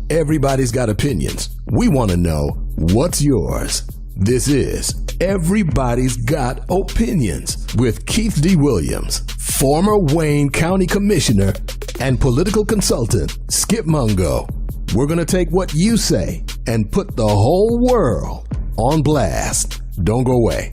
Everybody's got opinions. We want to know what's yours. This is Everybody's Got Opinions with Keith D. Williams, former Wayne County Commissioner and political consultant Skip Mungo. We're going to take what you say and put the whole world on blast. Don't go away.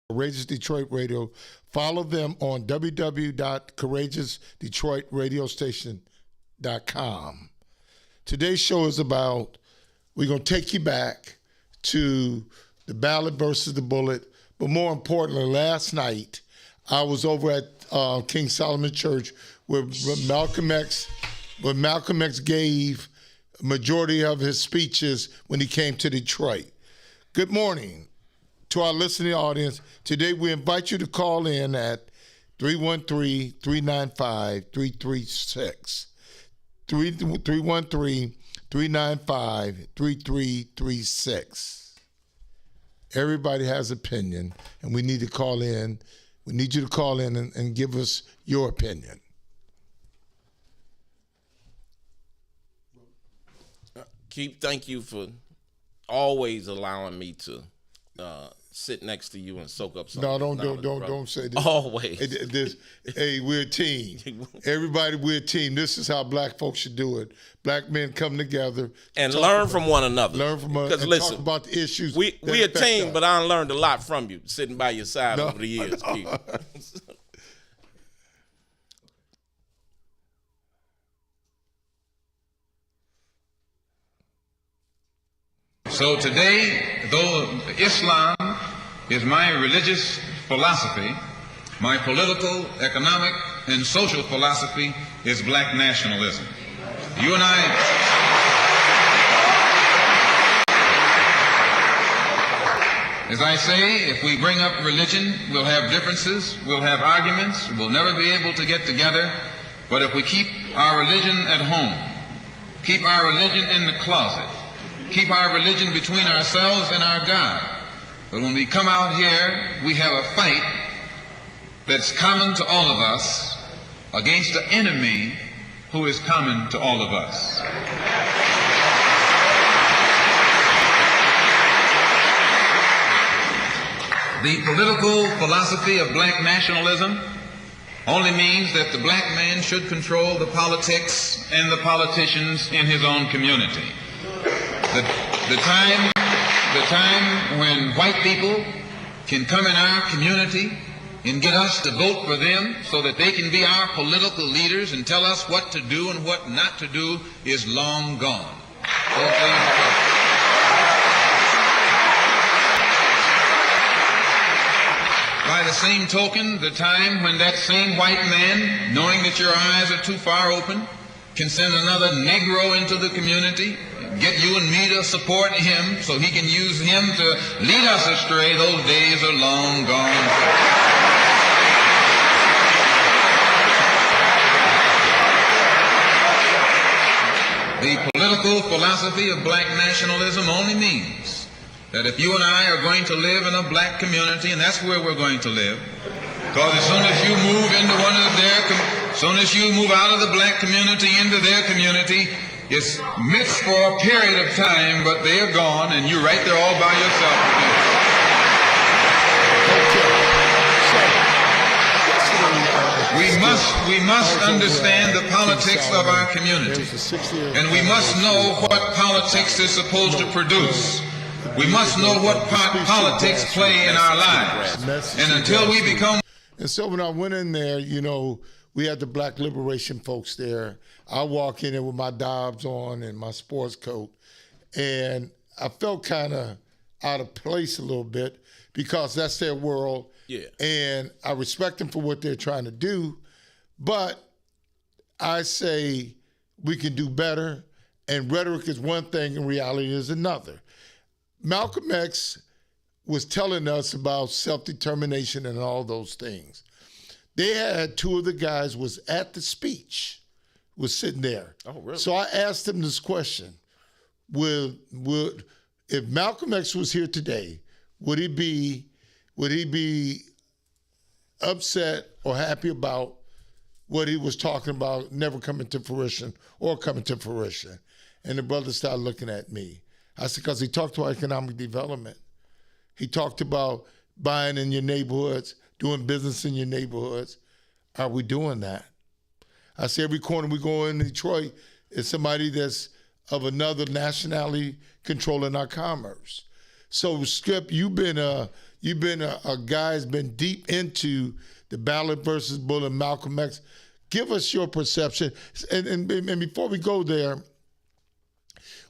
Courageous Detroit Radio. Follow them on www.courageousdetroitradiostation.com. Today's show is about, we're going to take you back to the Ballot versus the Bullet, but more importantly, last night I was over at King Solomon Church where Malcolm X gave a majority of his speeches when he came to Detroit. Good morning to our listening audience. Today we invite you to call in at 313-395-3336. 313-395-3336. Everybody has opinion, and we need to call in. We need you to call in and give us your opinion. Keith, thank you for always allowing me to sit next to you and soak up some. No, don't say this. Always. Hey, we're a team. Everybody, we're a team. This is how black folks should do it. Black men come together and learn from one another. Learn from us and listen, talk about the issues. We a team, us. but I learned a lot from you sitting by your side over the years, Keith. So today, though Islam is my religious philosophy, my political, economic, and social philosophy is black nationalism. You and I As I say, if we bring up religion, we'll have differences, we'll have arguments, we'll never be able to get together. But if we keep our religion at home, keep our religion in the closet, keep our religion between ourselves and our God, but when we come out here, we have a fight that's common to all of us against the enemy who is common to all of us. The political philosophy of black nationalism only means that the black man should control the politics and the politicians in his own community. The time when white people can come in our community and get us to vote for them so that they can be our political leaders and tell us what to do and what not to do is long gone. By the same token, the time when that same white man, knowing that your eyes are too far open, can send another Negro into the community, get you and me to support him so he can use him to lead us astray, those days are long gone. The political philosophy of black nationalism only means that if you and I are going to live in a black community, and that's where we're going to live, because as soon as you move into one of their, as soon as you move out of the black community into their community, it's mixed for a period of time, but they are gone, and you're right there all by yourself again. We must understand the politics of our community, and we must know what politics is supposed to produce. We must know what politics play in our lives. And until we become... And so when I went in there, you know, we had the black liberation folks there. I walk in there with my Dobbs on and my sports coat, and I felt kind of out of place a little bit because that's their world. Yeah. And I respect them for what they're trying to do, but I say we can do better, and rhetoric is one thing and reality is another. Malcolm X was telling us about self-determination and all those things. They had two of the guys was at the speech, was sitting there. Oh, really? So I asked them this question: Would if Malcolm X was here today, would he be upset or happy about what he was talking about never coming to fruition or coming to fruition? And the brother started looking at me. I said, because he talked about economic development. He talked about buying in your neighborhoods, doing business in your neighborhoods. Are we doing that? I say every corner we go in Detroit is somebody that's of another nationality controlling our commerce. So Skip, you've been a guy who's been deep into the Ballot versus Ballot, Malcolm X. Give us your perception. And before we go there,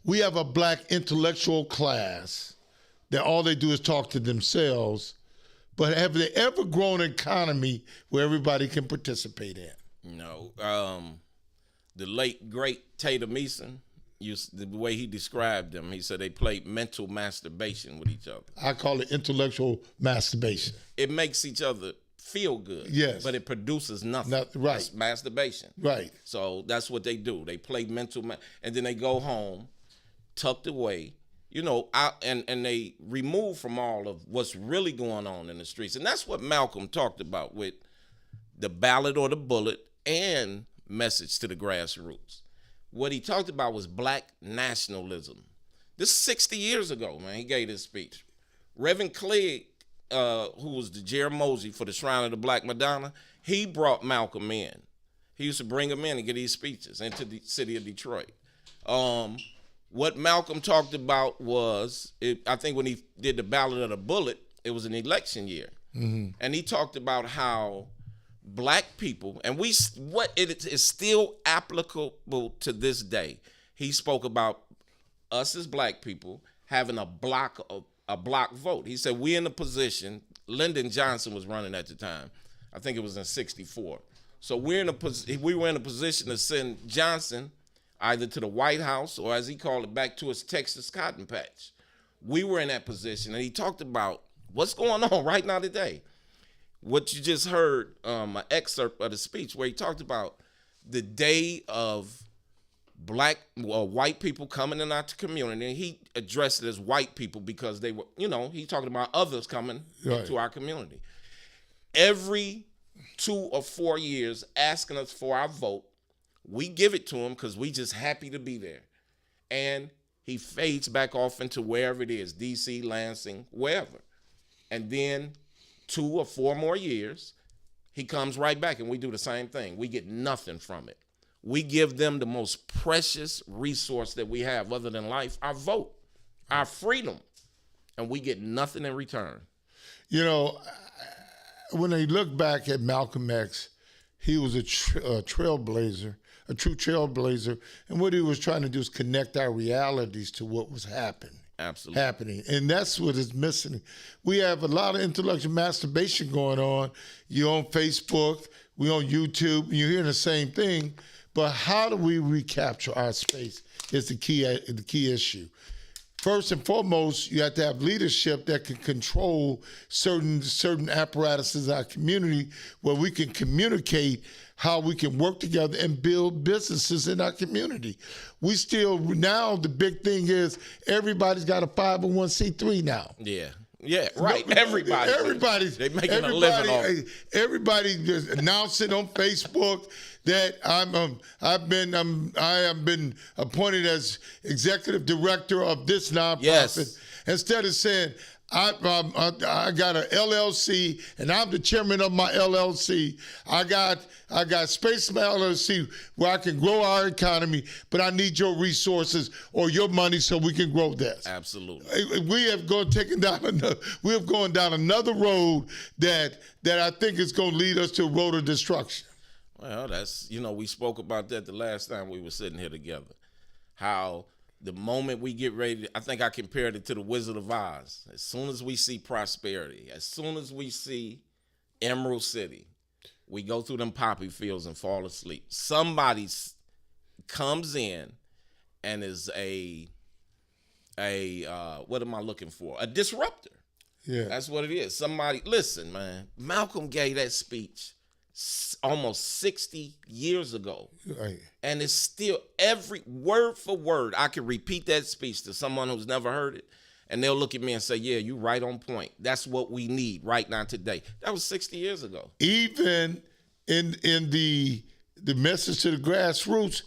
we have a black intellectual class that all they do is talk to themselves. But have they ever grown an economy where everybody can participate in? No. The late, great Tatum Eason, the way he described them, he said they played mental masturbation with each other. I call it intellectual masturbation. It makes each other feel good. Yes. But it produces nothing. Right. It's masturbation. Right. So that's what they do. They play and then they go home, tucked away, you know, out and they remove from all of what's really going on in the streets. And that's what Malcolm talked about with the ballot or the bullet and message to the grassroots. What he talked about was black nationalism. This is 60 years ago, man, he gave this speech. Reverend Clegg, who was the Jerry Mosey for the Shrine of the Black Madonna, he brought Malcolm in. He used to bring him in and get these speeches into the city of Detroit. What Malcolm talked about was, I think when he did the Ballot of the Bullet, it was an election year. Mm-hmm. And he talked about how black people, and it is still applicable to this day. He spoke about us as black people having a block vote. He said we in a position, Lyndon Johnson was running at the time. I think it was in 64. So we were in a position to send Johnson either to the White House or, as he called it, back to his Texas cotton patch. we were in that position, and he talked about what's going on right now today. What you just heard, an excerpt of the speech where he talked about the day of white people coming in our community, and he addressed it as white people because they were, he's talking about others coming into our community. Every 2 or 4 years asking us for our vote, we give it to him because we just happy to be there. And he fades back off into wherever it is, D.C., Lansing, wherever. And then 2 or 4 more years, he comes right back and we do the same thing. We get nothing from it. We give them the most precious resource that we have other than life, our vote, our freedom, and we get nothing in return. When I look back at Malcolm X, he was a trailblazer, a true trailblazer, and what he was trying to do is connect our realities to what was happening. Absolutely. And that's what is missing. We have a lot of intellectual masturbation going on. You're on Facebook, we're on YouTube, and you're hearing the same thing. But how do we recapture our space is the key issue. First and foremost, you have to have leadership that can control certain apparatuses in our community where we can communicate how we can work together and build businesses in our community. We still, now the big thing is everybody's got a 501c3 now. Yeah, right. Everybody's they making a living off. Everybody just announcing on Facebook that I have been appointed as executive director of this nonprofit. Yes. Instead of saying I got an LLC and I'm the chairman of my LLC. I got space in my LLC where I can grow our economy, but I need your resources or your money so we can grow this. Absolutely. We have gone down another road that I think is going to lead us to a road of destruction. Well, that's, we spoke about that the last time we were sitting here together. How the moment we get ready, I think I compared it to the Wizard of Oz. As soon as we see prosperity, as soon as we see Emerald City, we go through them poppy fields and fall asleep. Somebody comes in and is what am I looking for? A disruptor. Yeah. That's what it is. Somebody, listen, man, Malcolm gave that speech almost 60 years ago. Right. And it's still every word for word. I can repeat that speech to someone who's never heard it, and they'll look at me and say, yeah, you right on point. That's what we need right now today. That was 60 years ago. Even in the message to the grassroots,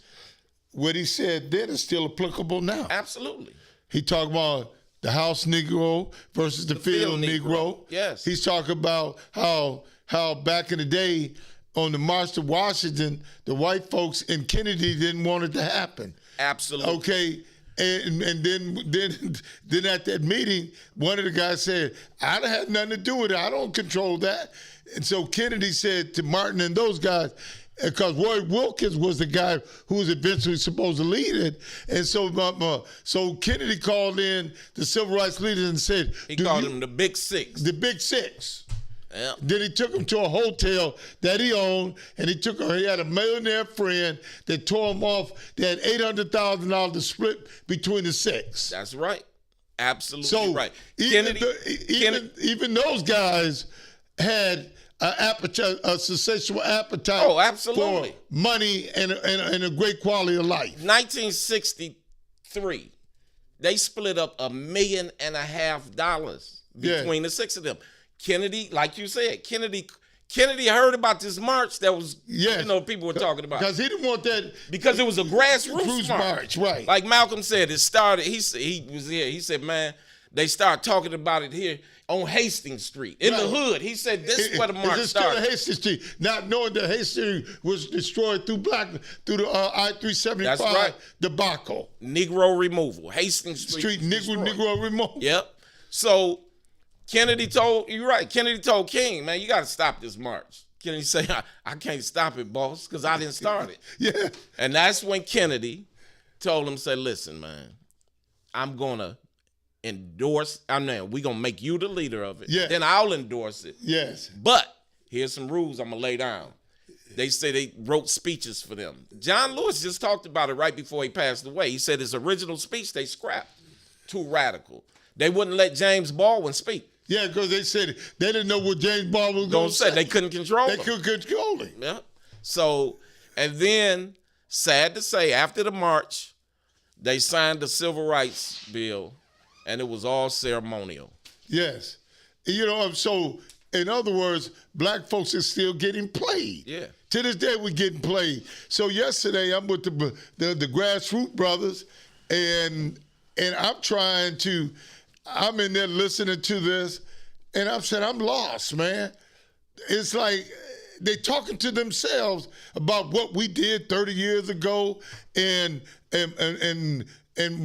what he said then is still applicable now. Absolutely. He talked about the house Negro versus the field Negro. Yes. He's talking about how back in the day on the March to Washington, the white folks in Kennedy didn't want it to happen. Absolutely. Okay. And then at that meeting, one of the guys said, I don't have nothing to do with it. I don't control that. And so Kennedy said to Martin and those guys, because Roy Wilkins was the guy who was eventually supposed to lead it. And so Kennedy called in the civil rights leaders and said, he called them the Big Six. The Big Six. Yeah. Then he took him to a hotel that he owned, and he had a millionaire friend that tore him off. They had $800,000 to split between the six. That's right. Absolutely so right. Even those guys had a sensational appetite for money and a great quality of life. 1963, they split up $1.5 million between the six of them. Kennedy, like you said, Kennedy heard about this march that was, people were talking about. Because he didn't want that. Because it was a grassroots march. Right. Like Malcolm said, it started, he was here. He said, man, they start talking about it here on Hastings Street, in the hood. He said, this is where the march started. Still Hastings Street, not knowing that Hastings was destroyed through the I-375 That's right. debacle. Negro removal. Hastings Street Negro removal. Yep. So Kennedy told King, man, you got to stop this march. Kennedy said, I can't stop it, boss, because I didn't start it. Yeah. And that's when Kennedy told him, say, listen, man, I'm going to endorse, we're going to make you the leader of it. Yeah. Then I'll endorse it. Yes. But here's some rules I'm going to lay down. They say they wrote speeches for them. John Lewis just talked about it right before he passed away. He said his original speech they scrapped. Too radical. They wouldn't let James Baldwin speak. Yeah, because they said they didn't know what James Baldwin was going to say. They couldn't control him. They couldn't control him. Yeah. So, and then, sad to say, after the march, they signed the Civil Rights Bill, and it was all ceremonial. Yes. So in other words, black folks are still getting played. Yeah. To this day, we're getting played. So yesterday, I'm with the grassroots brothers, and I'm in there listening to this, and I'm saying, I'm lost, man. It's like they talking to themselves about what we did 30 years ago, and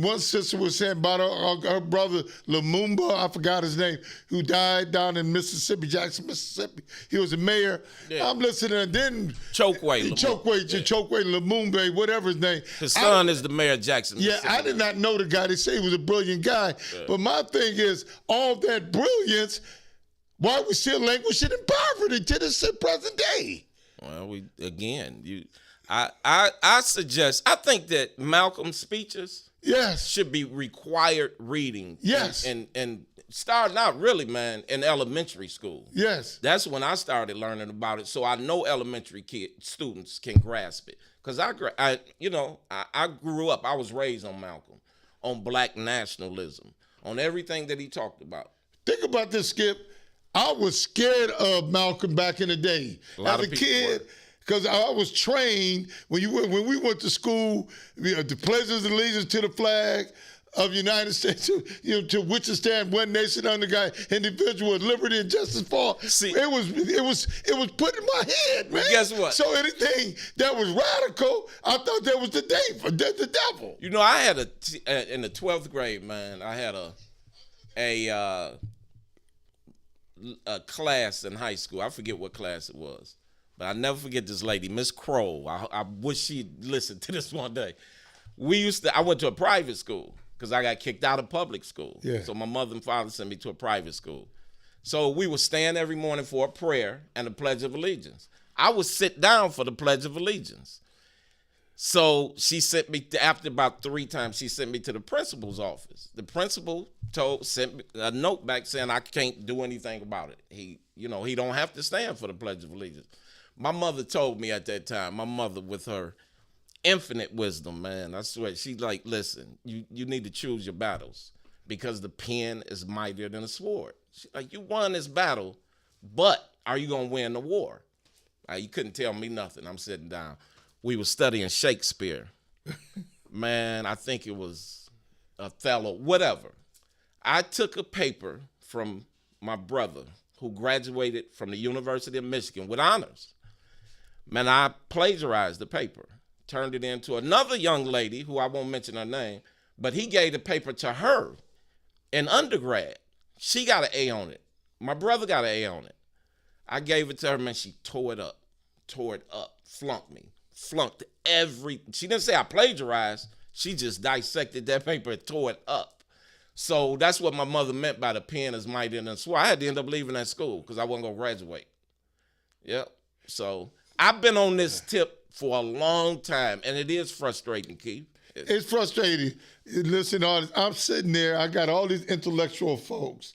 one sister was saying about her brother Lumumba, I forgot his name, who died down in Mississippi, Jackson, Mississippi. He was a mayor. Yeah. I'm listening, and then Chokwe Lumumba, whatever his name. His son is the mayor of Jackson. Yeah, I did not know the guy. They say he was a brilliant guy. Yeah. But my thing is, all that brilliance, why are we still languishing in poverty to this present day? Well, I suggest, I think that Malcolm's speeches should be required reading. Yes. And starting out really, man, in elementary school. Yes. That's when I started learning about it, so I know elementary students can grasp it. Because I grew up, I was raised on Malcolm, on black nationalism, on everything that he talked about. Think about this, Skip. I was scared of Malcolm back in the day. As a kid, because I was trained when we went to school, the pledge of allegiance to the flag of the United States, to which it stand one nation under God, individual, liberty and justice for all. It was put in my head, man. Guess what? So anything that was radical, I thought that was the devil. I had in the 12th grade, man, I had a class in high school. I forget what class it was. But I never forget this lady, Miss Crow. I wish she'd listen to this one day. I went to a private school because I got kicked out of public school. Yeah. So my mother and father sent me to a private school. So we would stand every morning for a prayer and a Pledge of Allegiance. I would sit down for the Pledge of Allegiance. So she sent me, after about 3 times, she sent me to the principal's office. The principal sent me a note back saying I can't do anything about it. He don't have to stand for the Pledge of Allegiance. My mother told me at that time, my mother with her infinite wisdom, man, I swear, she's like, listen, you need to choose your battles because the pen is mightier than a sword. She's like, you won this battle, but are you going to win the war? You couldn't tell me nothing. I'm sitting down. We were studying Shakespeare. Man, I think it was Othello, whatever. I took a paper from my brother who graduated from the University of Michigan with honors. Man, I plagiarized the paper, turned it into another young lady who I won't mention her name, but he gave the paper to her in undergrad. She got an A on it. My brother got an A on it. I gave it to her, man, she tore it up, flunked me. Flunked she didn't say I plagiarized, she just dissected that paper and tore it up. So that's what my mother meant by the pen is mightier than a sword. I had to end up leaving that school because I wasn't going to graduate. Yep. So I've been on this tip for a long time, and it is frustrating, Keith. It's frustrating. Listen, I'm sitting there, I got all these intellectual folks,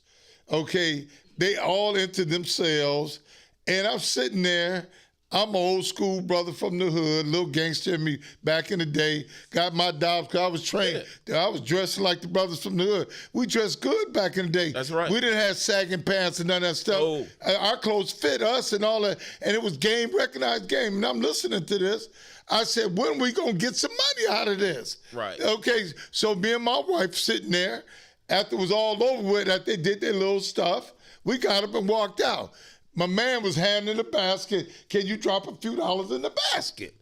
okay? They all into themselves, and I'm sitting there. I'm an old school brother from the hood, little gangster in me back in the day. Got my jobs because I was trained. Yeah. I was dressing like the brothers from the hood. We dressed good back in the day. That's right. We didn't have sagging pants and none of that stuff. Oh. Our clothes fit us and all that. And it was recognized game. And I'm listening to this. I said, when are we going to get some money out of this? Right. Okay, so me and my wife sitting there, after it was all over with, after they did their little stuff, we got up and walked out. My man was handing the basket. Can you drop a few dollars in the basket?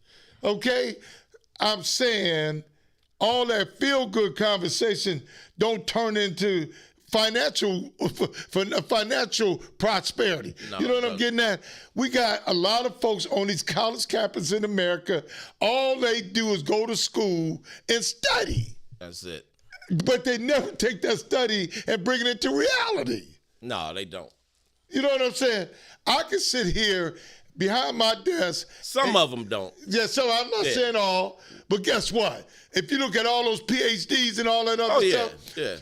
Okay? I'm saying all that feel-good conversation don't turn into financial prosperity. No, you know what I'm getting at? We got a lot of folks on these college campuses in America. All they do is go to school and study. That's it. But they never take that study and bring it into reality. No, they don't. You know what I'm saying? I can sit here behind my desk. Some of them don't. Yeah, so I'm not saying all, but guess what? If you look at all those PhDs and all that other stuff,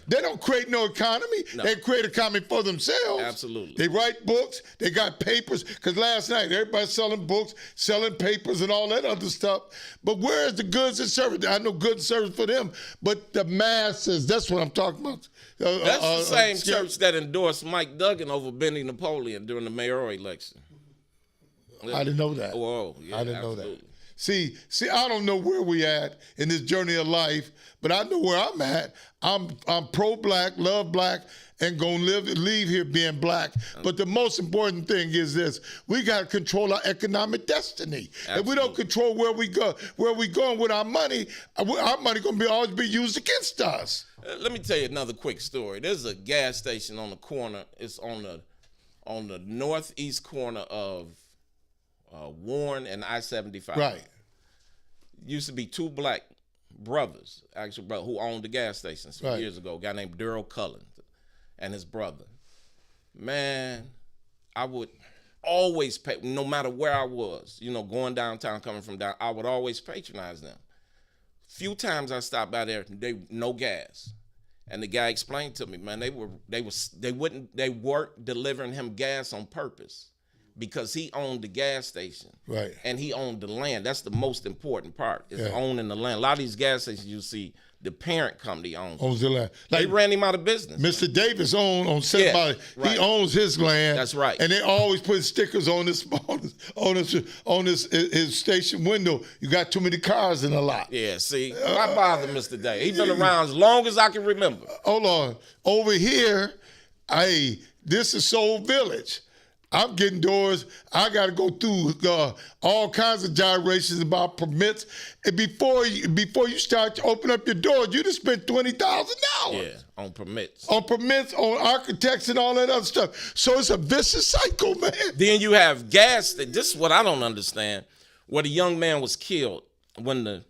they don't create no economy. No. They create economy for themselves. Absolutely. They write books. They got papers. Because last night, everybody's selling books, selling papers, and all that other stuff. But where is the goods and service? I know goods and service for them, but the masses, that's what I'm talking about. That's the same church that endorsed Mike Duggan over Benny Napoleon during the mayoral election. I didn't know that. Whoa, yeah, I didn't know that. See, I don't know where we at in this journey of life, but I know where I'm at. I'm pro-black, love black, and gonna leave here being black. But the most important thing is this: we got to control our economic destiny. Absolutely. If we don't control where we going with our money gonna always be used against us. Let me tell you another quick story. There's a gas station on the corner. It's on the northeast corner of Warren and I-75. Right. Used to be two black brothers, actual brother, who owned the gas station some years ago. A guy named Daryl Cullen and his brother. Man, I would always pay, no matter where I was, going downtown, coming from down, I would always patronize them. Few times I stopped by there, no gas. And the guy explained to me, man, they weren't delivering him gas on purpose. Because he owned the gas station, right, and he owned the land. That's the most important part, is owning the land. A lot of these gas stations you see, the parent company owns the land. They ran him out of business. Mr. Davis on somebody. Right. He owns his land. That's right. And they always put stickers on his station window. You got too many cars in the lot. Yeah. See, why bother Mr. Davis? He's been around as long as I can remember. Hold on. Over here, this is Soul Village. I'm getting doors. I got to go through all kinds of gyrations about permits. And before you start to open up your doors, you just spent $20,000. Yeah, on permits. On permits, on architects and all that other stuff. So it's a vicious cycle, man. Then you have gas. This is what I don't understand. Where the young man was killed when the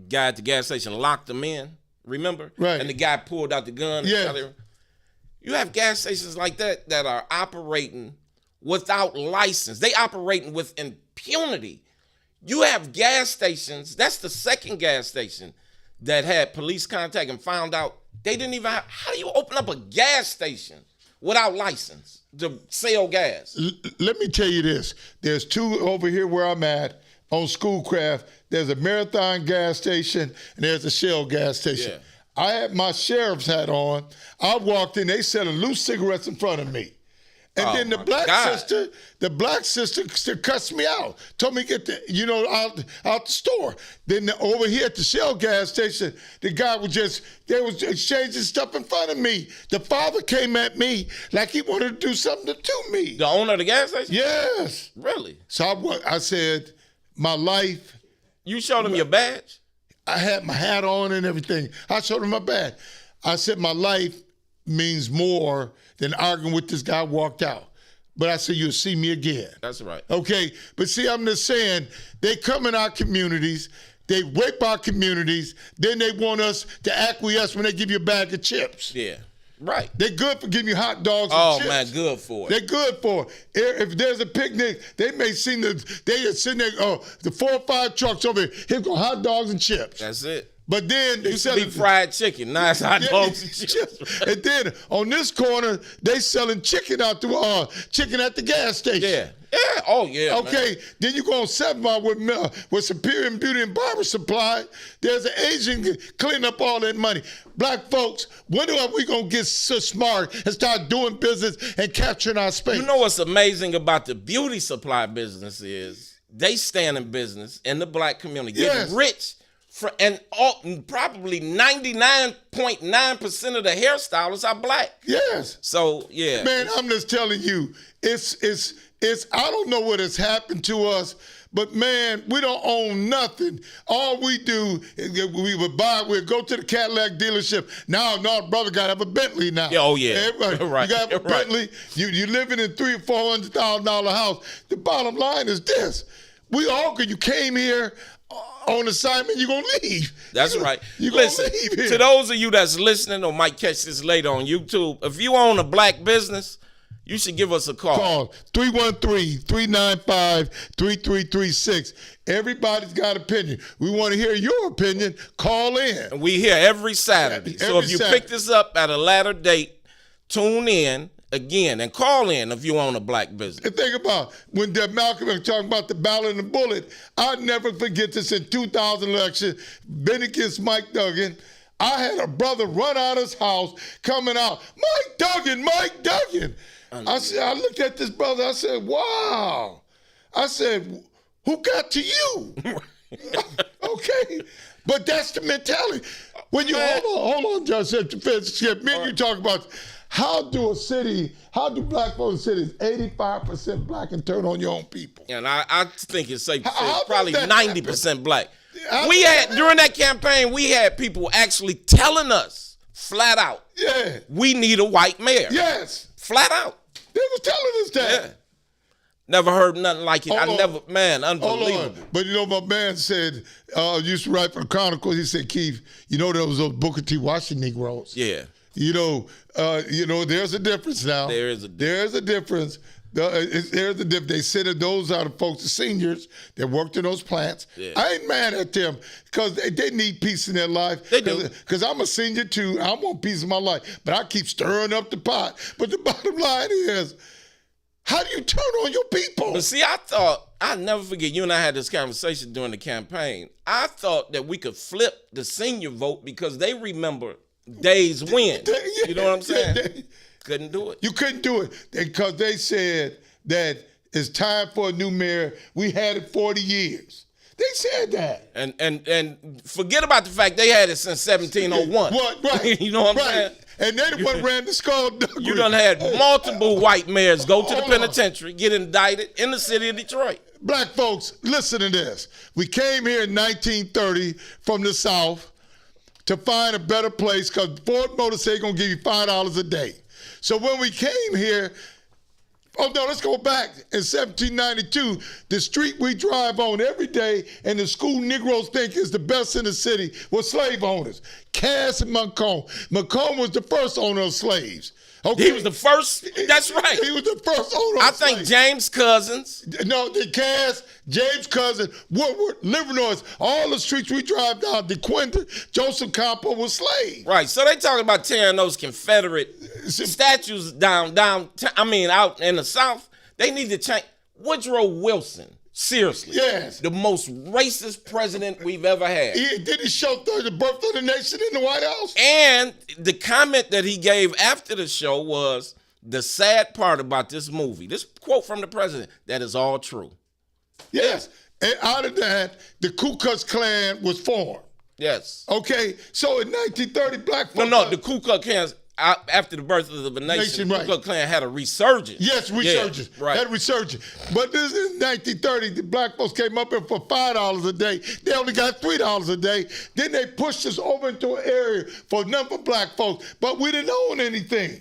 guy at the gas station locked him in. Remember? Right. And the guy pulled out the gun. Yeah. You have gas stations like that are operating without license. They operating with impunity. You have gas stations, that's the second gas station that had police contact and found out they didn't even have, how do you open up a gas station without license to sell gas? Let me tell you this. There's two over here where I'm at on Schoolcraft. There's a Marathon gas station and there's a Shell gas station. Yeah. I had my sheriff's hat on. I walked in, they selling loose cigarettes in front of me. And then the black sister cussed me out. Told me to get out the store. Then over here at the Shell gas station, the guy they was exchanging stuff in front of me. The father came at me like he wanted to do something to me. The owner of the gas station? Yes. Really? So I said, my life. You showed him your badge? I had my hat on and everything. I showed him my badge. I said, my life means more than arguing with this guy. Walked out. But I said, you'll see me again. That's right. Okay. But see, I'm just saying, they come in our communities, they rape our communities, then they want us to acquiesce when they give you a bag of chips. Yeah. Right. They're good for giving you hot dogs and chips. Oh, man, good for it. They're good for it. If there's a picnic, they may see they are sitting there, the 4 or 5 trucks over here go hot dogs and chips. That's it. But then they selling fried chicken, nice hot dogs and chips. And then on this corner, they selling chicken at the gas station. Yeah. Yeah. Oh, yeah. Okay. Man. Then you go on 7 Mile with Superior Beauty and Barber Supply. There's an Asian cleaning up all that money. Black folks, when are we going to get so smart and start doing business and capturing our space? You know what's amazing about the beauty supply business is they stand in business in the black community, getting rich. And probably 99.9% of the hairstylists are black. Yes. So, yeah. Man, I'm just telling you, it's I don't know what has happened to us, but man, we don't own nothing. All we do is we'd go to the Cadillac dealership. Now, brother got to have a Bentley now. Yeah, oh, yeah. Everybody, right. You got to have a Bentley. You living in $300,000 or $400,000 house. The bottom line is this. You came here on assignment, you're going to leave. That's right. Listen, to those of you that's listening or might catch this later on YouTube, if you own a black business, You should give us a call. Call 313-395-3336. Everybody's got opinion. We want to hear your opinion. Call in. And we here every Saturday. So if you pick this up at a later date, tune in again and call in if you own a black business. And think about when Malcolm was talking about the ballot and the bullet. I'll never forget this in 2000 election, Benny against Mike Duggan. I had a brother run out of his house coming out, Mike Duggan. I looked at this brother, I said, wow. I said, who got to you? Okay. But that's the mentality. When you hold on, Judge Skip. Me and you talk about how do black folks in cities 85% black and turn on your own people? And I think it's safe to say it's probably 90% black. During that campaign, we had people actually telling us flat out, we need a white mayor. Yes. Flat out. They was telling us that. Yeah. Never heard nothing like it. Unbelievable. But you know, my man said, used to write for the Chronicle, he said, Keith, you know there was those Booker T. Washington Negroes. Yeah. You know, there's a difference now. There's a difference. They said those are the folks, the seniors that worked in those plants. Yeah. I ain't mad at them because they need peace in their life. They do. Because I'm a senior too. I want peace in my life. But I keep stirring up the pot. But the bottom line is, how do you turn on your people? But see, I'll never forget, you and I had this conversation during the campaign. I thought that we could flip the senior vote because they remember days when. You know what I'm saying? Couldn't do it. You couldn't do it because they said that it's time for a new mayor. We had it 40 years. They said that. And forget about the fact they had it since 1701. Right. You know what I'm saying? And they the one ran the skullduggery. You done had multiple white mayors go to the penitentiary, get indicted in the city of Detroit. Black folks, listen to this. We came here in 1930 from the South to find a better place because Ford Motor said going to give you $5 a day. So when we came here, let's go back. In 1792, the street we drive on every day and the school Negroes think is the best in the city was slave owners. Cass and Macomb. Macomb was the first owner of slaves. Okay. He was the first. That's right. He was the first owner of slaves. I think James Cousins. No, the Cass, James Cousins, Woodward, Livernois, all the streets we drive down, DeQuinta, Joseph Campo was slaves. Right. So they talking about tearing those Confederate statues down. Out in the South. They need to change. Woodrow Wilson. Seriously. Yes. The most racist president we've ever had. Did he show the birth of the nation in the White House? And the comment that he gave after the show was, the sad part about this movie, this quote from the president, that is all true. Yes. And out of that, the Ku Klux Klan was formed. Yes. Okay. So in 1930, black folks... No, the Ku Klux Klan... After the birth of the nation, the Ku Klux Klan had a resurgence. Yes, resurgence. Yeah, right. Had a resurgence. But this is 1930. The black folks came up here for $5 a day. They only got $3 a day. Then they pushed us over into an area for none for black folks. But we didn't own anything.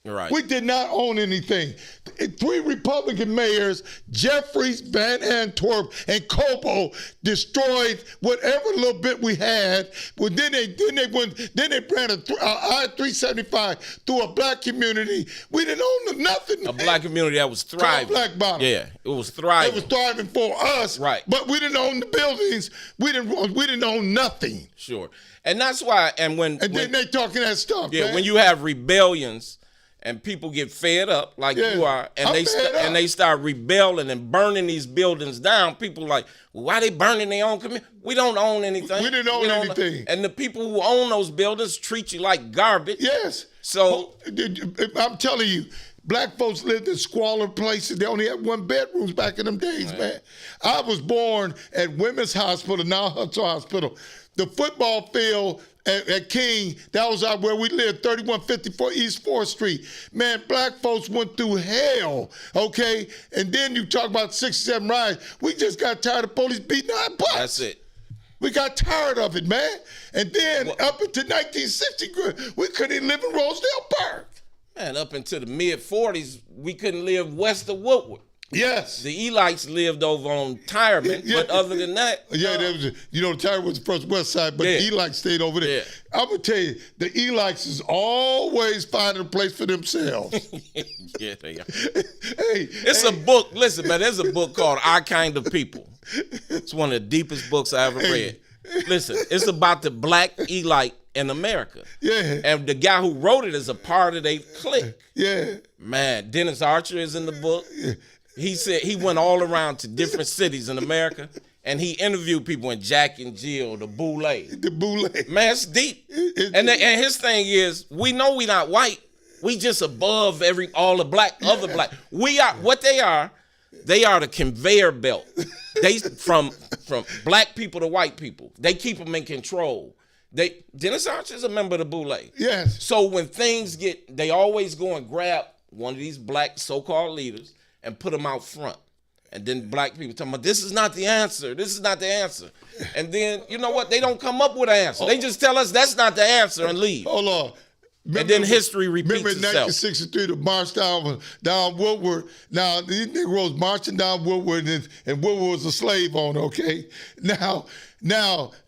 Right. We did not own anything. 3 Republican mayors, Jeffries, Van Antwerp, and Cobo, destroyed whatever little bit we had. Well, then they ran a I-375 through a black community. We didn't own nothing. A black community that was thriving. Black bottom. Yeah, it was thriving. It was thriving for us. Right. But we didn't own the buildings. We didn't own nothing. Sure. And that's why. And then they talking that stuff. Yeah. Man. When you have rebellions. And people get fed up like you are, and they start rebelling and burning these buildings down. People like, well, why they burning their own community? We don't own anything. We didn't own anything. And the people who own those buildings treat you like garbage. Yes. So I'm telling you, black folks lived in squalid places. They only had 1 bedrooms back in them days, man. I was born at Women's Hospital, now Hudson Hospital. The football field at King, that was out where we lived, 3154 East 4th Street. Man, black folks went through hell, okay? And then you talk about 67 riots. We just got tired of police beating our butts. That's it. We got tired of it, man. And then up until 1960, we couldn't even live in Rosedale Park. Man, up into the mid-40s, we couldn't live west of Woodward. Yes. The Elites lived over on Tireman, but other than that, Yeah, there was, Tyler was the first West Side, but the Elites stayed over there. Yeah. I'm gonna tell you, the Elites is always finding a place for themselves. yeah, they are. It's a book. Listen, man, there's a book called Our Kind of People. It's one of the deepest books I ever read. Listen, it's about the black Elite in America. Yeah. And the guy who wrote it is a part of their clique. Yeah. Man, Dennis Archer is in the book. He said he went all around to different cities in America, and he interviewed people in Jack and Jill, the Boule. The Boule. Man, it's deep. And his thing is, we know we not white. We just above all the black, other black. We are what they are. They are the conveyor belt. They from black people to white people. They keep them in control. Dennis Archer is a member of the Boule. Yes. So when things they always go and grab one of these black so-called leaders and put them out front. And then black people talking about, this is not the answer. This is not the answer. And then, you know what? They don't come up with an answer. They just tell us that's not the answer and leave. Hold on. And then history repeats itself. Remember 1963, the march down Woodward. Now, these Negroes marching down Woodward, and Woodward was a slave owner, okay? Now,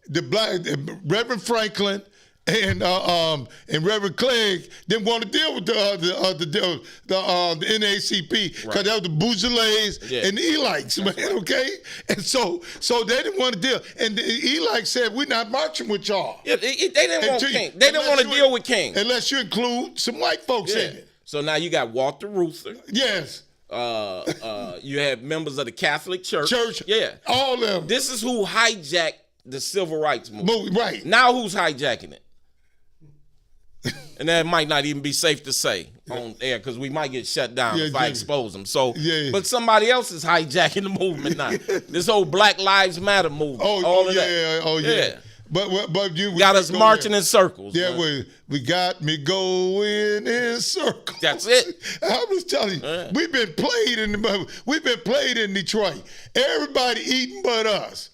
the black, Reverend Franklin and Reverend Clegg didn't want to deal with the NAACP because that was the Beaujolais and the Elites, man, okay? And so they didn't want to deal. And the Elites said, we're not marching with y'all. Yeah, they didn't want King. They didn't want to deal with King. Unless you include some white folks in it. So now you got Walter Reuther. Yes. You have members of the Catholic Church. Yeah. All of them. This is who hijacked the civil rights movement. Right. Now who's hijacking it? And that might not even be safe to say on air because we might get shut down if I expose them. So, but somebody else is hijacking the movement now. This whole Black Lives Matter movement. That. But you got us marching in circles. Yeah, we got me going in circles. That's it. I was telling you, we've been played in Detroit. Everybody eating but us.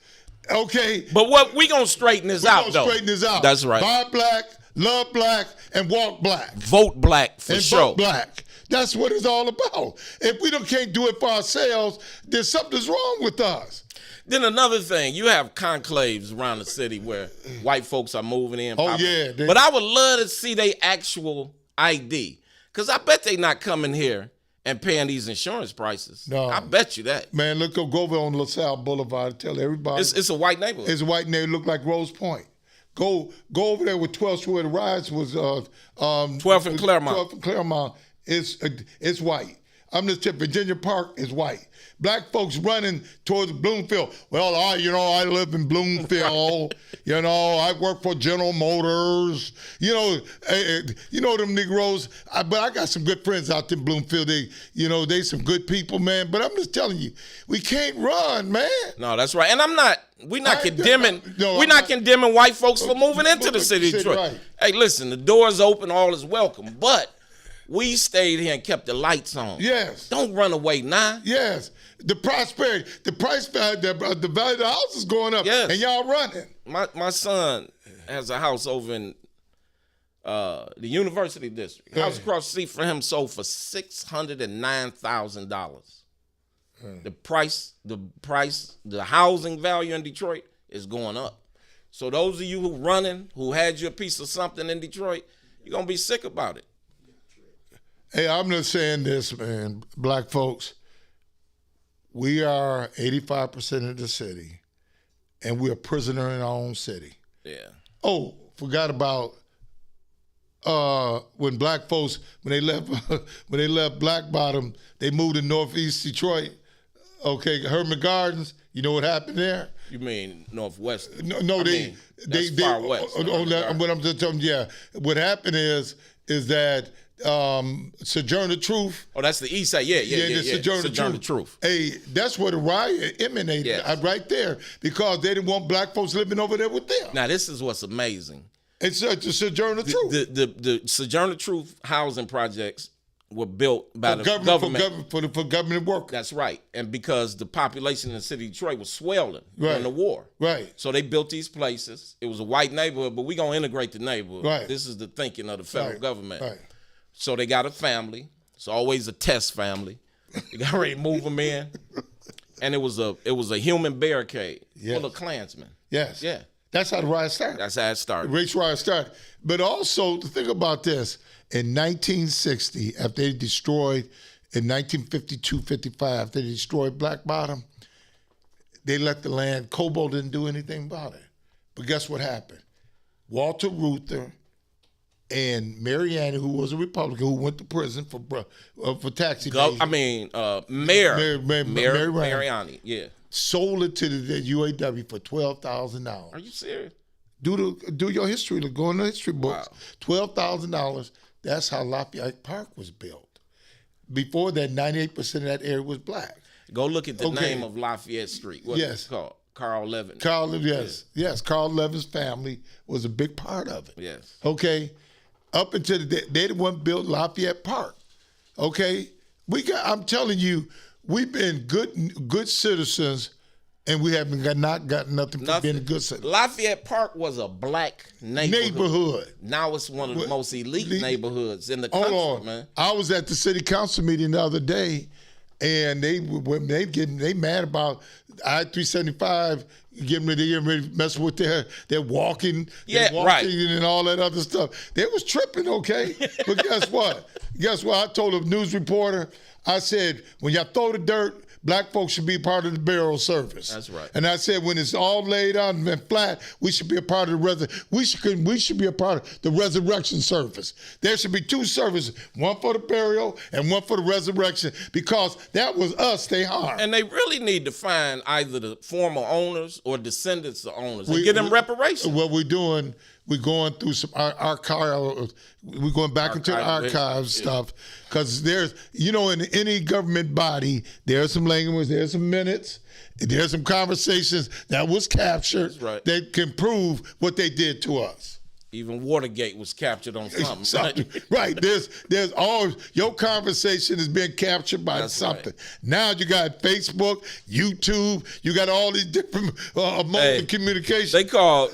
Okay. But what we gonna straighten this out though. Straighten this out. That's right. Buy black, love black, and walk black. Vote black for and sure. Vote black. That's what it's all about. If we can't do it for ourselves, then something's wrong with us. Then another thing, you have conclaves around the city where white folks are moving in. Oh, yeah. But I would love to see their actual ID. Because I bet they not coming here and paying these insurance prices. No. I bet you that. Man, go over on LaSalle Boulevard and tell everybody. It's a white neighborhood. It's a white neighborhood. Look like Rose Point. Go over there with 12th where the riots was. 12th and Claremont. 12th and Claremont. It's white. I'm just telling Virginia Park is white. Black folks running towards Bloomfield. Well, I live in Bloomfield. I work for General Motors. Them Negroes. But I got some good friends out there in Bloomfield. They some good people, man. But I'm just telling you, we can't run, man. No, that's right. And we're not condemning white folks for moving into the city of Detroit. Right. Hey, listen, the door's open, all is welcome. But we stayed here and kept the lights on. Yes. Don't run away now. Yes. The prosperity, the price, the value of the house is going up. Yes. And y'all running. My son has a house over in the University District. House across the street for him sold for $609,000. The housing value in Detroit is going up. So those of you who running, who had your piece of something in Detroit, you're gonna be sick about it. Hey, I'm just saying this, man. Black folks, we are 85% of the city, and we're a prisoner in our own city. Yeah. Oh, forgot about when black folks when they left Black Bottom, they moved to Northeast Detroit. Okay, Herman Gardens. You know what happened there? You mean Northwest? No, they far west. What I'm just telling you, yeah. What happened is that Sojourner Truth. Oh, that's the east side. Yeah. Sojourner Truth. Hey, that's where the riot emanated right there because they didn't want black folks living over there with them. Now, this is what's amazing. It's the Sojourner Truth. The Sojourner Truth housing projects were built by the government. For government workers. That's right. And because the population in the city of Detroit was swelling during the war. Right. So they built these places. It was a white neighborhood, but we're going to integrate the neighborhood. Right. This is the thinking of the federal government. Right. So they got a family. It's always a test family. They got ready to move them in, and it was a human barricade full of Klansmen. Yes. Yeah. That's how the riot started. That's how it started. Race riot started. But also, to think about this, in 1960, after they destroyed, in 1952-55, they destroyed Black Bottom, they let the land, Cobo didn't do anything about it. But guess what happened? Walter Reuther and Mary Annie, who was a Republican, who went to prison for tax evasion. Mayor Mary Mariani, yeah. Sold it to the UAW for $12,000. Are you serious? Do your history. Go in the history books. Wow. $12,000. That's how Lafayette Park was built. Before that, 98% of that area was black. Go look at the name of Lafayette Street. What is it called? Carl Levin. Yes. Carl Levin's family was a big part of it. Yes. Okay. Up until they the one built Lafayette Park. Okay. I'm telling you, we've been good citizens, and we haven't not gotten nothing for being a good citizen. Lafayette Park was a black neighborhood. Now it's one of the most elite neighborhoods in the country, man. I was at the city council meeting the other day, and they mad about I-375 getting ready to mess with their walking, and all that other stuff. They was tripping, okay? But guess what? I told a news reporter, I said, when y'all throw the dirt, black folks should be part of the burial service. That's right. And I said, when it's all laid out and flat, we should be a part of we should be a part of the resurrection service. There should be two services, one for the burial and one for the resurrection, because that was us they harmed. And they really need to find either the former owners or descendants of owners and get them reparations. What we're doing, we're going through some archive. We're going back into the archive stuff, because there's, in any government body, there's some language, there's some minutes, there's some conversations that was captured that can prove what they did to us. Even Watergate was captured on something. Right. There's always, your conversation is being captured by something. Right. Now you got Facebook, YouTube, you got all these different modes of communication. They call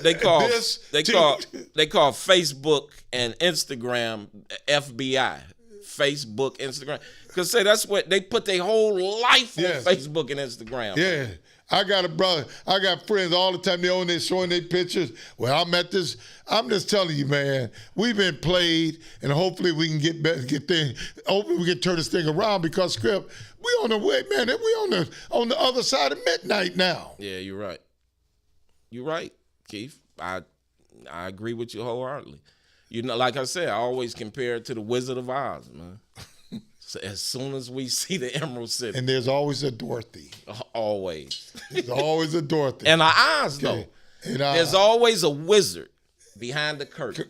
Facebook and Instagram FBI. Facebook, Instagram. Because that's what they put their whole life on Facebook and Instagram. Yeah. I got a brother. I got friends all the time. They on there showing their pictures. Well, I'm at this. I'm just telling you, man. We've been played, and hopefully we can hopefully we can turn this thing around, because Script, we on the way, man. We on the other side of midnight now. Yeah, you're right. You're right, Keith. I agree with you wholeheartedly. Like I said, I always compare it to the Wizard of Oz, man. So as soon as we see the Emerald City. And there's always a Dorothy. Always. There's always a Dorothy. And our eyes, though. There's always a wizard behind the curtain.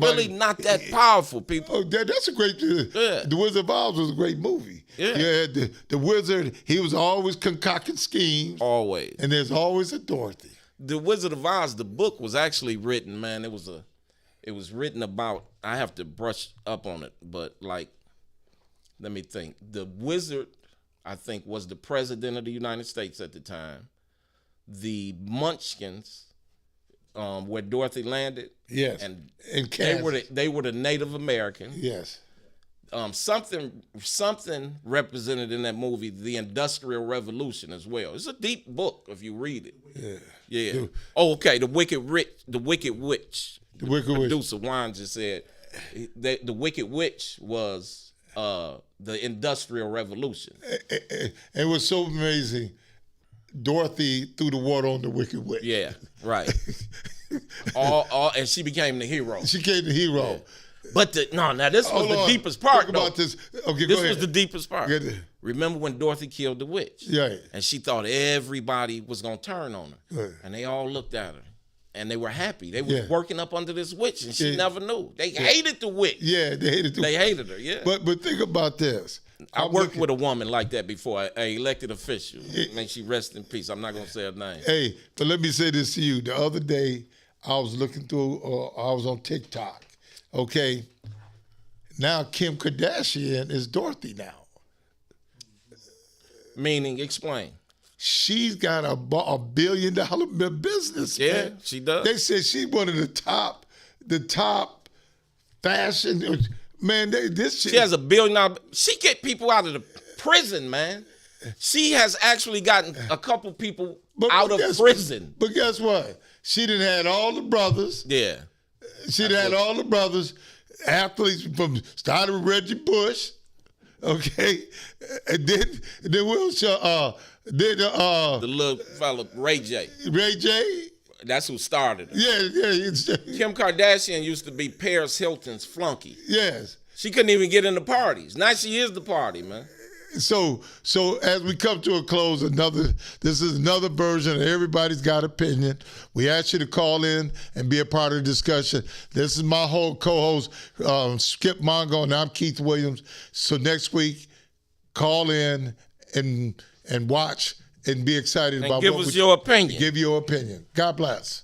Really not that powerful, people. Oh, that's a great... The Wizard of Oz was a great movie. Yeah. The wizard, he was always concocting schemes. Always. And there's always a Dorothy. The Wizard of Oz, the book was actually written, man. It was written about... I have to brush up on it, but let me think. The wizard, I think, was the president of the United States at the time. The Munchkins, where Dorothy landed. Yes. And Kansas. they were the Native Americans. Yes. Something represented in that movie, the Industrial Revolution as well. It's a deep book if you read it. Yeah. Okay. The Wicked Witch. The Wicked Witch. Producer Juan just said the Wicked Witch was the Industrial Revolution. It was so amazing. Dorothy threw the water on the Wicked Witch. Yeah, right. And she became the hero. She became the hero. Yeah. But this was the deepest part. Talk about this. Okay, this was the deepest part. Remember when Dorothy killed the witch? Yeah. And she thought everybody was gonna turn on her. Yeah. And they all looked at her. And they were happy. They were working up under this witch, and she never knew. They hated the witch. Yeah, they hated the witch. They hated her, yeah. But think about this. I worked with a woman like that before, an elected official. May she rest in peace. I'm not going to say her name. Hey, but let me say this to you. The other day, I was looking through, I was on TikTok, okay? Now Kim Kardashian is Dorothy now. Meaning, explain. She's got a $1 billion business. Yeah, man. She does. They said she's one of the top fashion. Man, this shit. She has $1 billion. She get people out of the prison, man. She has actually gotten a couple people out of guess prison. But guess what? She done had all the brothers. Yeah. She done had all the brothers, athletes from starting with Reggie Bush, okay, and then Wilshire, The little fella, Ray J. Ray J. That's who started it. Yeah. Kim Kardashian used to be Paris Hilton's flunky. Yes. She couldn't even get into parties. Now she is the party, man. So as we come to a close, this is another version of Everybody's Got Opinion. We ask you to call in and be a part of the discussion. This is my whole co-host, Skip Mongo, and I'm Keith Williams. So next week, call in and watch and be excited And about give us your opinion. Give your opinion. God bless.